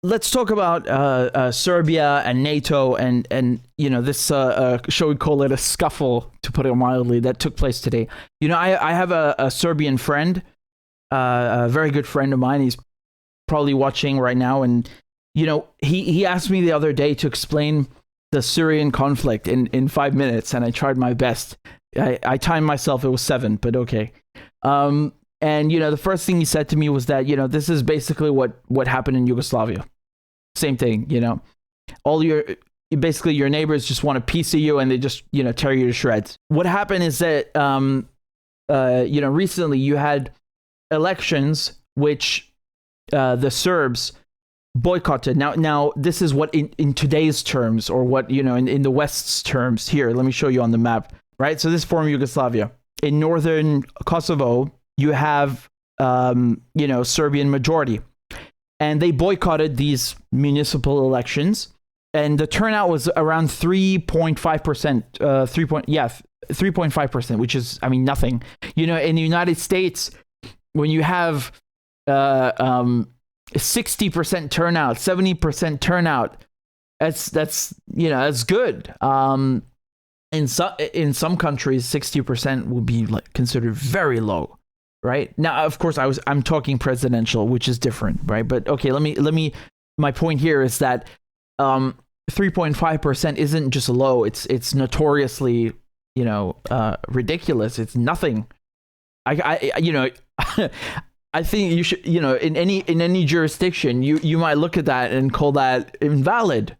let's talk about Serbia and NATO and this shall we call it a scuffle, to put it mildly, that took place today. I have a Serbian friend, a very good friend of mine. He's probably watching right now, and he asked me the other day to explain the Syrian conflict in 5 minutes, and I tried my best. I timed myself; it was 7, but okay. And the first thing he said to me was that this is basically what happened in Yugoslavia. Same thing, all your neighbors just want a piece of you, and they just tear you to shreds. What happened is that recently you had elections which the Serbs boycotted. Now this is what in today's terms, or what in the West's terms. Here, let me show you on the map. Right, so this is former Yugoslavia. In northern Kosovo, you have Serbian majority, and they boycotted these municipal elections, and the turnout was around 3.5%. 3.5%, which is, nothing. In the United States, when you have 60% turnout, 70% turnout, that's good. In some countries, 60% would be considered very low, right? Now, of course, I'm talking presidential, which is different, right? But okay, let me. My point here is that 3.5% isn't just low; it's notoriously ridiculous. It's nothing. I think you should in any jurisdiction you might look at that and call that invalid,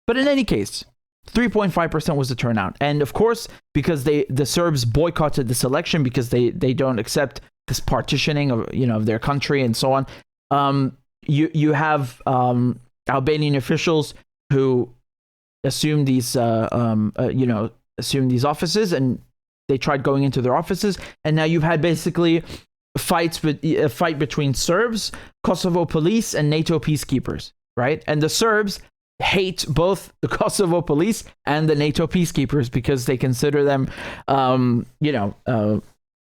but in any case. 3.5% was the turnout, and of course, because the Serbs boycotted this election because they don't accept this partitioning of their country and so on. You have Albanian officials who assumed these offices, and they tried going into their offices, and now you've had basically a fight between Serbs, Kosovo police, and NATO peacekeepers, right? And the Serbs hate both the Kosovo police and the NATO peacekeepers because they consider them,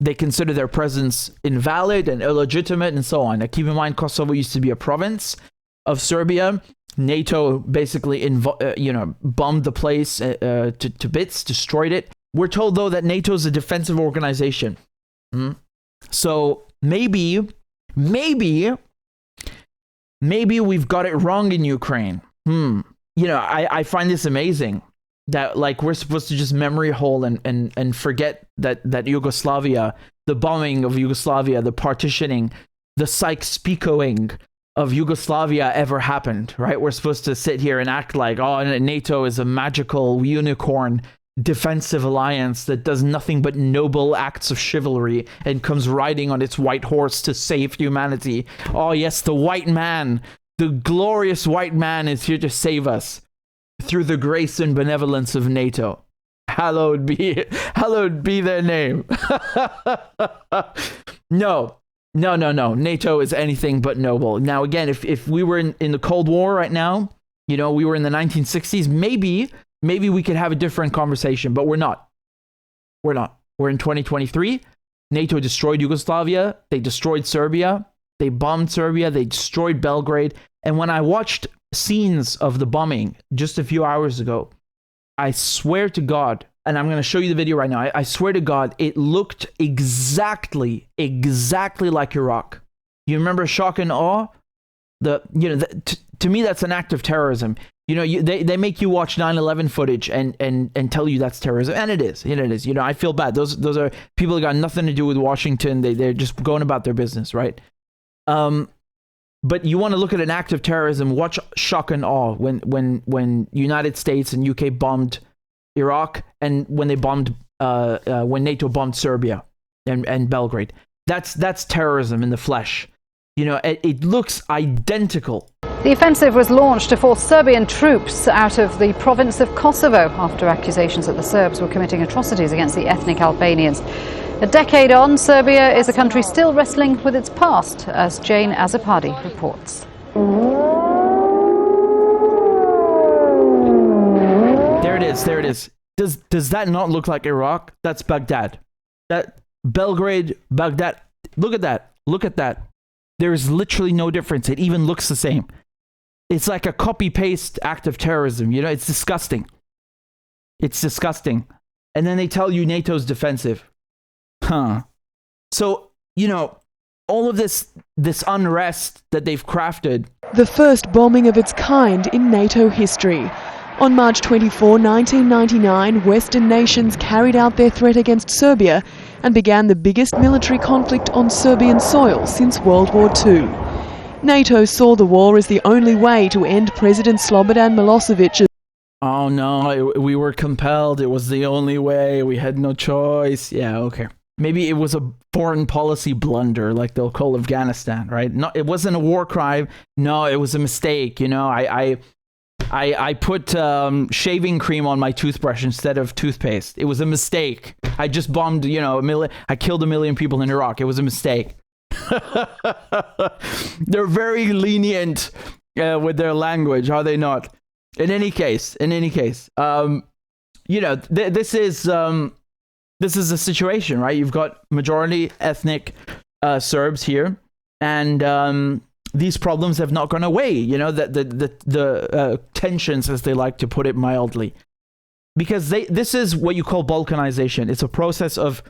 they consider their presence invalid and illegitimate and so on. Now, keep in mind, Kosovo used to be a province of Serbia. NATO basically, bombed the place to bits, destroyed it. We're told, though, that NATO is a defensive organization. So maybe we've got it wrong in Ukraine. I find this amazing that we're supposed to just memory hole and forget that Yugoslavia, the bombing of Yugoslavia, the partitioning, the Sykes-Picoing of Yugoslavia ever happened, right? We're supposed to sit here and act like, NATO is a magical unicorn defensive alliance that does nothing but noble acts of chivalry and comes riding on its white horse to save humanity. Oh yes, the white man. The glorious white man is here to save us through the grace and benevolence of NATO. Hallowed be their name. No. NATO is anything but noble. Now, again, if we were in the Cold War right now, we were in the 1960s, maybe we could have a different conversation, but we're not. We're in 2023. NATO destroyed Yugoslavia. They destroyed Serbia. They bombed Serbia. They destroyed Belgrade. And when I watched scenes of the bombing just a few hours ago, I swear to God, and I'm going to show you the video right now. I swear to God, it looked exactly like Iraq. You remember shock and awe? To me, that's an act of terrorism. They make you watch 9/11 footage and tell you that's terrorism, and it is. I feel bad. Those are people that got nothing to do with Washington. They're just going about their business, right? But you want to look at an act of terrorism, watch shock and awe when United States and UK bombed Iraq, and when they bombed when NATO bombed Serbia and Belgrade. That's terrorism in the flesh. It looks identical. The offensive was launched to force Serbian troops out of the province of Kosovo after accusations that the Serbs were committing atrocities against the ethnic Albanians. A decade on, Serbia is a country still wrestling with its past, as Jane Azzopardi reports. There it is. Does that not look like Iraq? That's Baghdad. That Belgrade, Baghdad. Look at that. There is literally no difference. It even looks the same. It's like a copy-paste act of terrorism. You know, it's disgusting. It's disgusting. And then they tell you NATO's defensive. So, you know, all of this unrest that they've crafted. The first bombing of its kind in NATO history. On March 24, 1999, Western nations carried out their threat against Serbia and began the biggest military conflict on Serbian soil since World War II. NATO saw the war as the only way to end President Slobodan Milosevic's. Oh no, we were compelled. It was the only way. We had no choice. Yeah, okay. Maybe it was a foreign policy blunder, like they'll call Afghanistan, right? No, it wasn't a war crime. No, it was a mistake. You know, I put shaving cream on my toothbrush instead of toothpaste. It was a mistake. I just bombed, you know, I killed 1 million people in Iraq. It was a mistake. They're very lenient with their language, are they not? In any case, you know, this is a situation, right? You've got majority ethnic Serbs here, and these problems have not gone away. You know, the tensions, as they like to put it mildly, because this is what you call balkanization. It's a process of,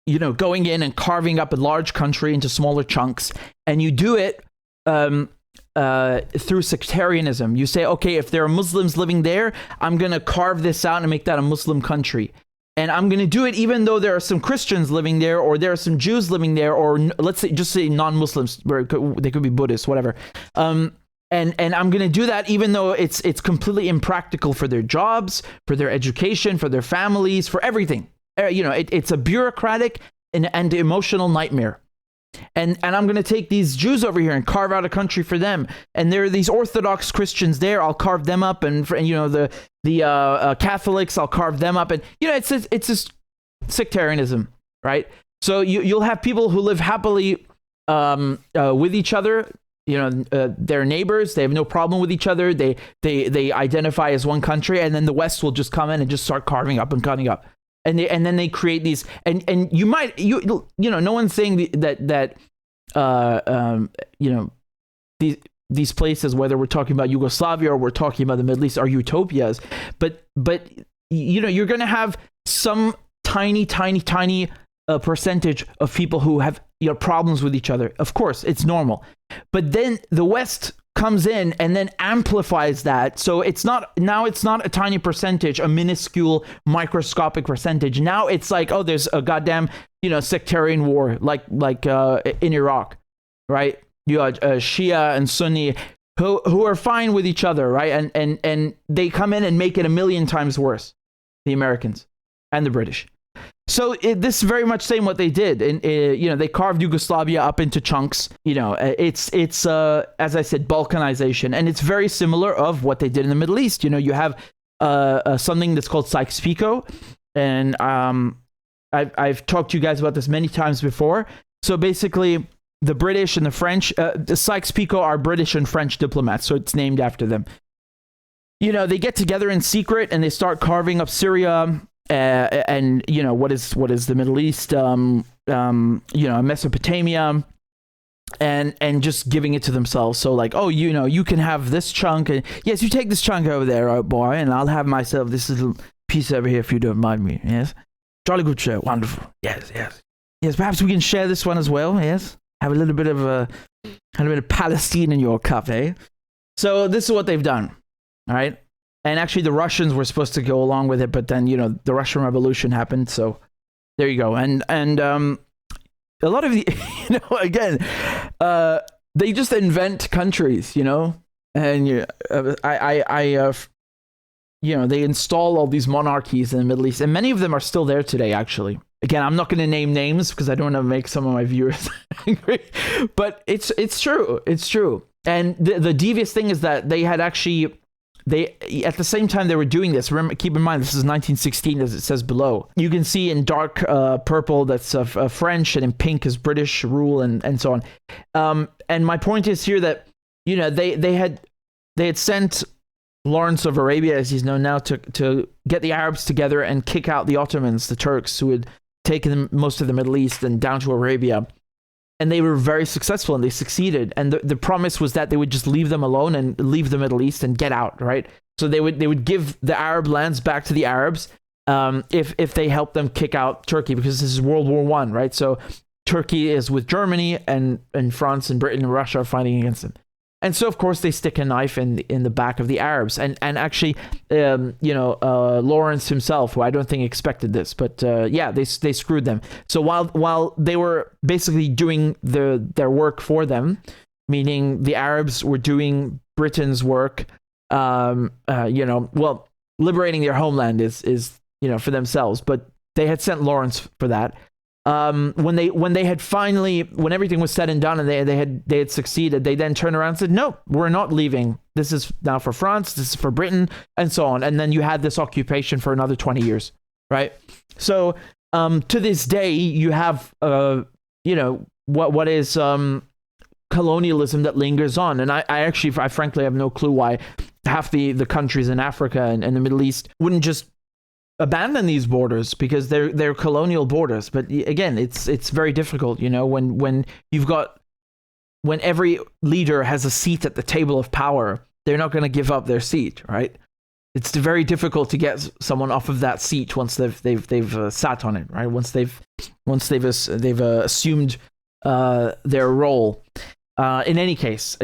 you know, going in and carving up a large country into smaller chunks, and you do it through sectarianism. You say, okay, if there are Muslims living there, I'm going to carve this out and make that a Muslim country. And I'm going to do it even though there are some Christians living there, or there are some Jews living there, or let's say, just say non-Muslims, they could be Buddhists, whatever. And I'm going to do that even though it's completely impractical for their jobs, for their education, for their families, for everything. You know, it's a bureaucratic and emotional nightmare. And I'm going to take these Jews over here and carve out a country for them. And there are these Orthodox Christians there. I'll carve them up. And you know, the Catholics, I'll carve them up. And, you know, it's just sectarianism, right? So you'll have people who live happily with each other. You know, they're neighbors. They have no problem with each other. They identify as one country. And then the West will just come in and just start carving up and cutting up. And then they create these, and you know, no one's saying that you know, these places, whether we're talking about Yugoslavia or we're talking about the Middle East, are utopias, but you know, you're going to have some tiny percentage of people who have, you know, problems with each other. Of course, it's normal, but then the West comes in and then amplifies that. So it's not a tiny percentage, a minuscule microscopic percentage. Now it's like, oh, there's a goddamn, you know, sectarian war, like in Iraq, right? You got Shia and Sunni who are fine with each other, right? And they come in and make it 1,000,000 times worse, the Americans and the British. So this is very much saying what they did, and you know, they carved Yugoslavia up into chunks. You know, it's as I said, balkanization, and it's very similar of what they did in the Middle East. You know, you have something that's called Sykes-Picot, and I've talked to you guys about this many times before. So basically, the British and the French, the Sykes-Picot are British and French diplomats, so it's named after them. You know, they get together in secret and they start carving up Syria. And you know, what is the Middle East, you know, Mesopotamia, and just giving it to themselves. So like, oh, you know, you can have this chunk, and yes, you take this chunk over there, oh boy, and I'll have myself this little piece over here if you don't mind me. Yes, jolly good show, wonderful. Yes. Perhaps we can share this one as well. Yes, have a little bit of Palestine in your cup, eh? So this is what they've done. All right. And actually, the Russians were supposed to go along with it, but then, you know, the Russian Revolution happened. So there you go. And a lot of the, you know, again, they just invent countries, you know, and you know, they install all these monarchies in the Middle East, and many of them are still there today. Actually, again, I'm not going to name names because I don't want to make some of my viewers angry, but it's true. It's true. And the devious thing is that they had actually. They, at the same time they were doing this, remember, keep in mind, this is 1916, as it says below. You can see in dark purple that's French, and in pink is British rule, and so on. And my point is here that, you know, they had sent Lawrence of Arabia, as he's known now, to get the Arabs together and kick out the Ottomans, the Turks, who had taken most of the Middle East and down to Arabia. and they were very successful and they succeeded. And the promise was that they would just leave them alone and leave the Middle East and get out, right? So they would give the Arab lands back to the Arabs if they helped them kick out Turkey, because this is World War I, right? So Turkey is with Germany, and France and Britain and Russia are fighting against them. And so, of course, they stick a knife in the back of the Arabs. And actually, Lawrence himself, who I don't think expected this, but they screwed them. So while they were basically doing their work for them, meaning the Arabs were doing Britain's work, liberating their homeland is for themselves, but they had sent Lawrence for that. When everything was said and done and they had succeeded, they then turned around and said, no, we're not leaving. This is now for France, this is for Britain, and so on. And then you had this occupation for another 20 years, right? So to this day, you have what is colonialism that lingers on. And I frankly have no clue why half the countries in Africa and the Middle East wouldn't just abandon these borders, because they're colonial borders. But again, it's very difficult, when every leader has a seat at the table of power, they're not going to give up their seat, right? It's very difficult to get someone off of that seat once they've sat on it, right? Once they've assumed their role. In any case,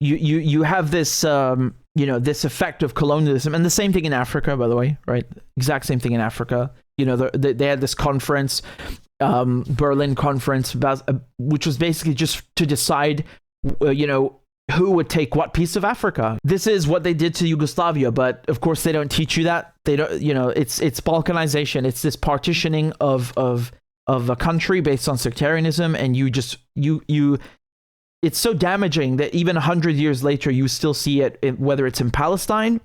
you have this this effect of colonialism, and the same thing in Africa, by the way, right? Exact same thing in Africa. They had this conference, Berlin Conference, which was basically just to decide, who would take what piece of Africa. This is what they did to Yugoslavia, but of course they don't teach you that. They don't, it's balkanization. It's this partitioning of a country based on sectarianism, and it's so damaging that even 100 years later, you still see it, whether it's in Palestine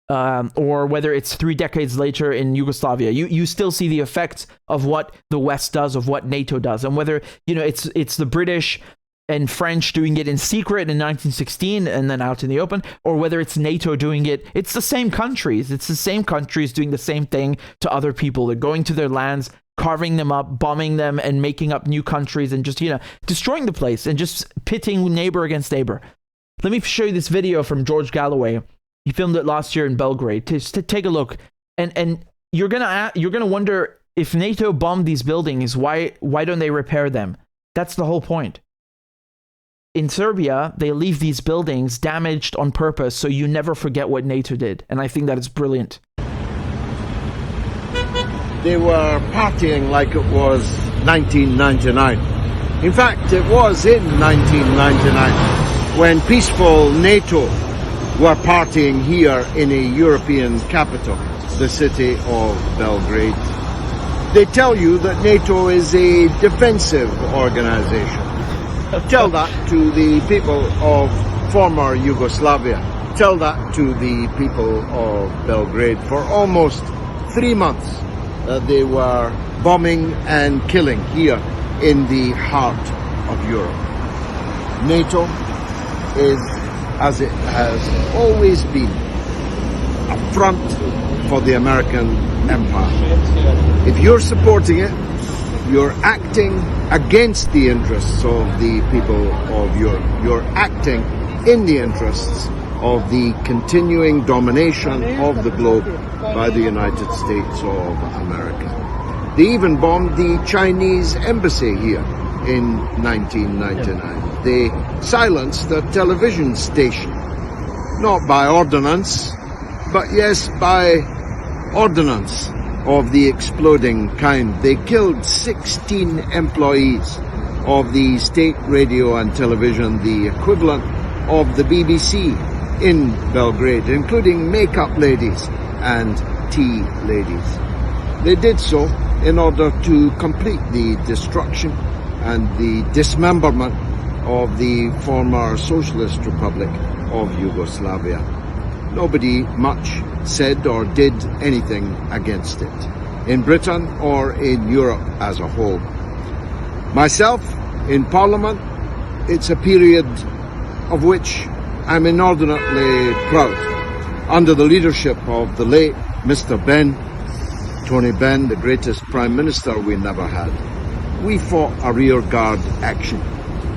or whether it's 3 decades later in Yugoslavia. You still see the effects of what the West does, of what NATO does, and whether it's the British and French doing it in secret in 1916 and then out in the open, or whether it's NATO doing it. It's the same countries. It's the same countries doing the same thing to other people. They're going to their lands, carving them up, bombing them, and making up new countries, and just destroying the place and just pitting neighbor against neighbor. Let me show you this video from George Galloway. He filmed it last year in Belgrade. To take a look, and you're gonna wonder, if NATO bombed these buildings, why don't they repair them? That's the whole point. In Serbia, they leave these buildings damaged on purpose, so you never forget what NATO did, and I think that is brilliant. They were partying like it was 1999. In fact, it was in 1999 when peaceful NATO were partying here in a European capital, the city of Belgrade. They tell you that NATO is a defensive organization. Tell that to the people of former Yugoslavia. Tell that to the people of Belgrade. For almost 3 months, they were bombing and killing here in the heart of Europe. NATO is, as it has always been, a front for the American empire. If you're supporting it, you're acting against the interests of the people of Europe. You're acting in the interests of the continuing domination of the globe by the United States of America. They even bombed the Chinese embassy here in 1999. They silenced the television station, not by ordinance, but yes, by ordnance of the exploding kind. They killed 16 employees of the state radio and television, the equivalent of the BBC in Belgrade, including makeup ladies and tea ladies. They did so in order to complete the destruction and the dismemberment of the former Socialist Republic of Yugoslavia. Nobody much said or did anything against it, in Britain or in Europe as a whole. Myself, in Parliament, it's a period of which I'm inordinately proud. Under the leadership of the late Mr. Benn, Tony Benn, the greatest Prime Minister we never had, we fought a rearguard action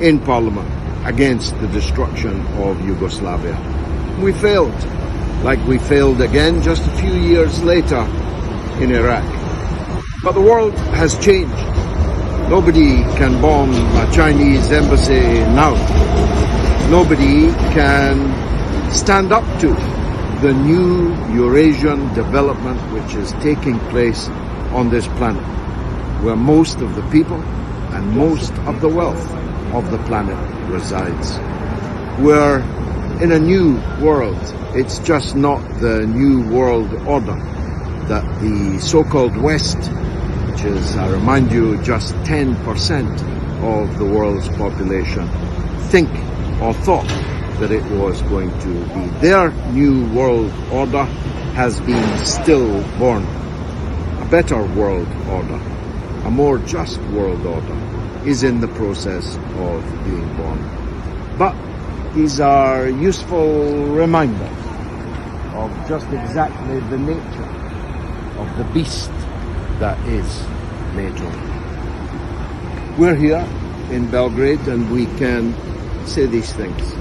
in Parliament against the destruction of Yugoslavia. We failed, like we failed again just a few years later in Iraq. But the world has changed. Nobody can bomb a Chinese embassy now. Nobody can stand up to the new Eurasian development which is taking place on this planet, where most of the people and most of the wealth of the planet resides. We're in a new world. It's just not the new world order that the so-called West, which is, I remind you, just 10% of the world's population, think or thought that it was going to be. Their new world order has been stillborn. A better world order, a more just world order, is in the process of being born. But these are useful reminders of just exactly the nature of the beast that is NATO. We're here in Belgrade and we can say these things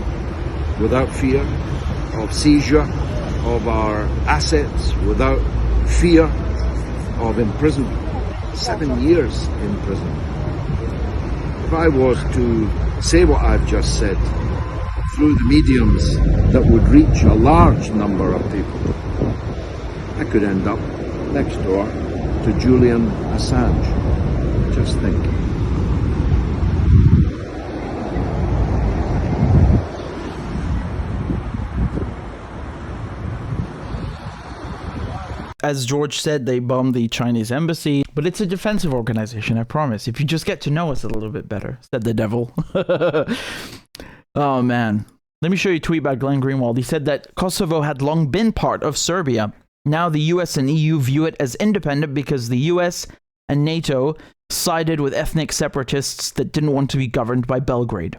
without fear of seizure of our assets, without fear of imprisonment. 7 years in prison. If I was to say what I've just said through the mediums that would reach a large number of people, I could end up next door to Julian Assange. Just think. As George said, they bombed the Chinese embassy, but it's a defensive organization, I promise. If you just get to know us a little bit better, said the devil. Oh, man. Let me show you a tweet by Glenn Greenwald. He said that Kosovo had long been part of Serbia. Now the US and EU view it as independent because the US and NATO sided with ethnic separatists that didn't want to be governed by Belgrade.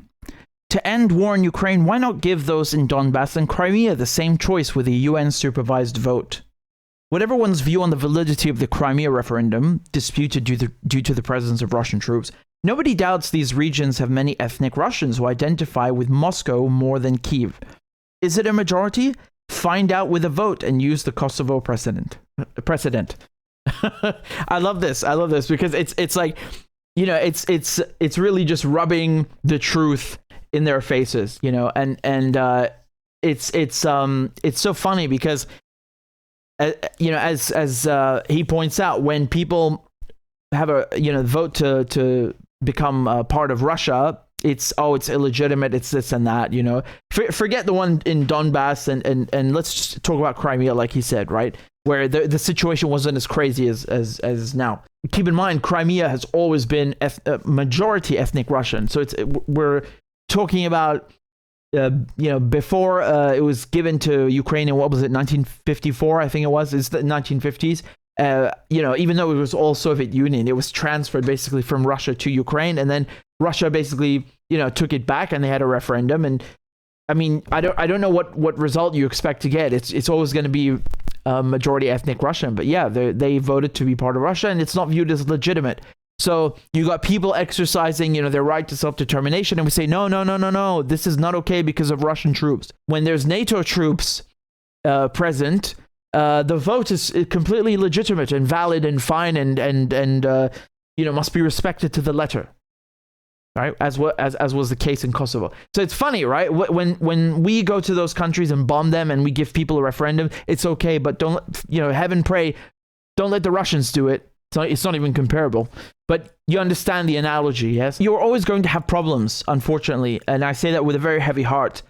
To end war in Ukraine, why not give those in Donbass and Crimea the same choice with a UN-supervised vote? Whatever one's view on the validity of the Crimea referendum, disputed due to the presence of Russian troops, nobody doubts these regions have many ethnic Russians who identify with Moscow more than Kiev. Is it a majority? Find out with a vote and use the Kosovo precedent. I love this because it's like, you know, it's really just rubbing the truth in their faces, you know, and it's so funny because you know, as he points out, when people have a vote to become a part of Russia, it's illegitimate, it's this and that, you know. Forget the one in Donbass and let's just talk about Crimea, like he said, right, where the situation wasn't as crazy as now. Keep in mind, Crimea has always been majority ethnic Russian, so we're talking about before it was given to Ukraine in, what was it, 1954, I think it was. It's the 1950s. Even though it was all Soviet Union, it was transferred basically from Russia to Ukraine, and then Russia basically, took it back, and they had a referendum. And I mean, I don't know what result you expect to get. It's always going to be majority ethnic Russian, but yeah, they voted to be part of Russia, and it's not viewed as legitimate. So you got people exercising, their right to self-determination, and we say, no, this is not okay because of Russian troops. When there's NATO troops present, the vote is completely legitimate and valid and fine and must be respected to the letter, right? As was the case in Kosovo. So it's funny, right? When we go to those countries and bomb them and we give people a referendum, it's okay, but don't, heaven pray, don't let the Russians do it. So it's not even comparable. But you understand the analogy, yes? You're always going to have problems, unfortunately, and I say that with a very heavy heart.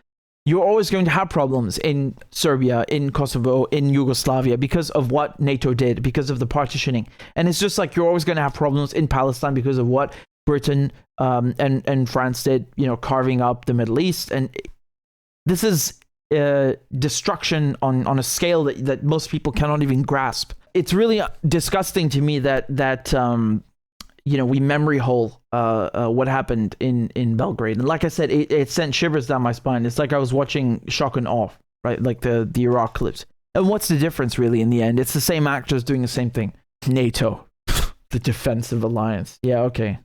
You're always going to have problems in Serbia, in Kosovo, in Yugoslavia because of what NATO did, because of the partitioning. And it's just like you're always going to have problems in Palestine because of what Britain and France did, carving up the Middle East. And this is destruction on a scale that most people cannot even grasp. It's really disgusting to me that we memory hole what happened in Belgrade. And like I said, it sent shivers down my spine. It's like I was watching Shock and Awe, right? Like the Iraq clips. And what's the difference really in the end? It's the same actors doing the same thing. NATO, the defensive alliance. Yeah, okay.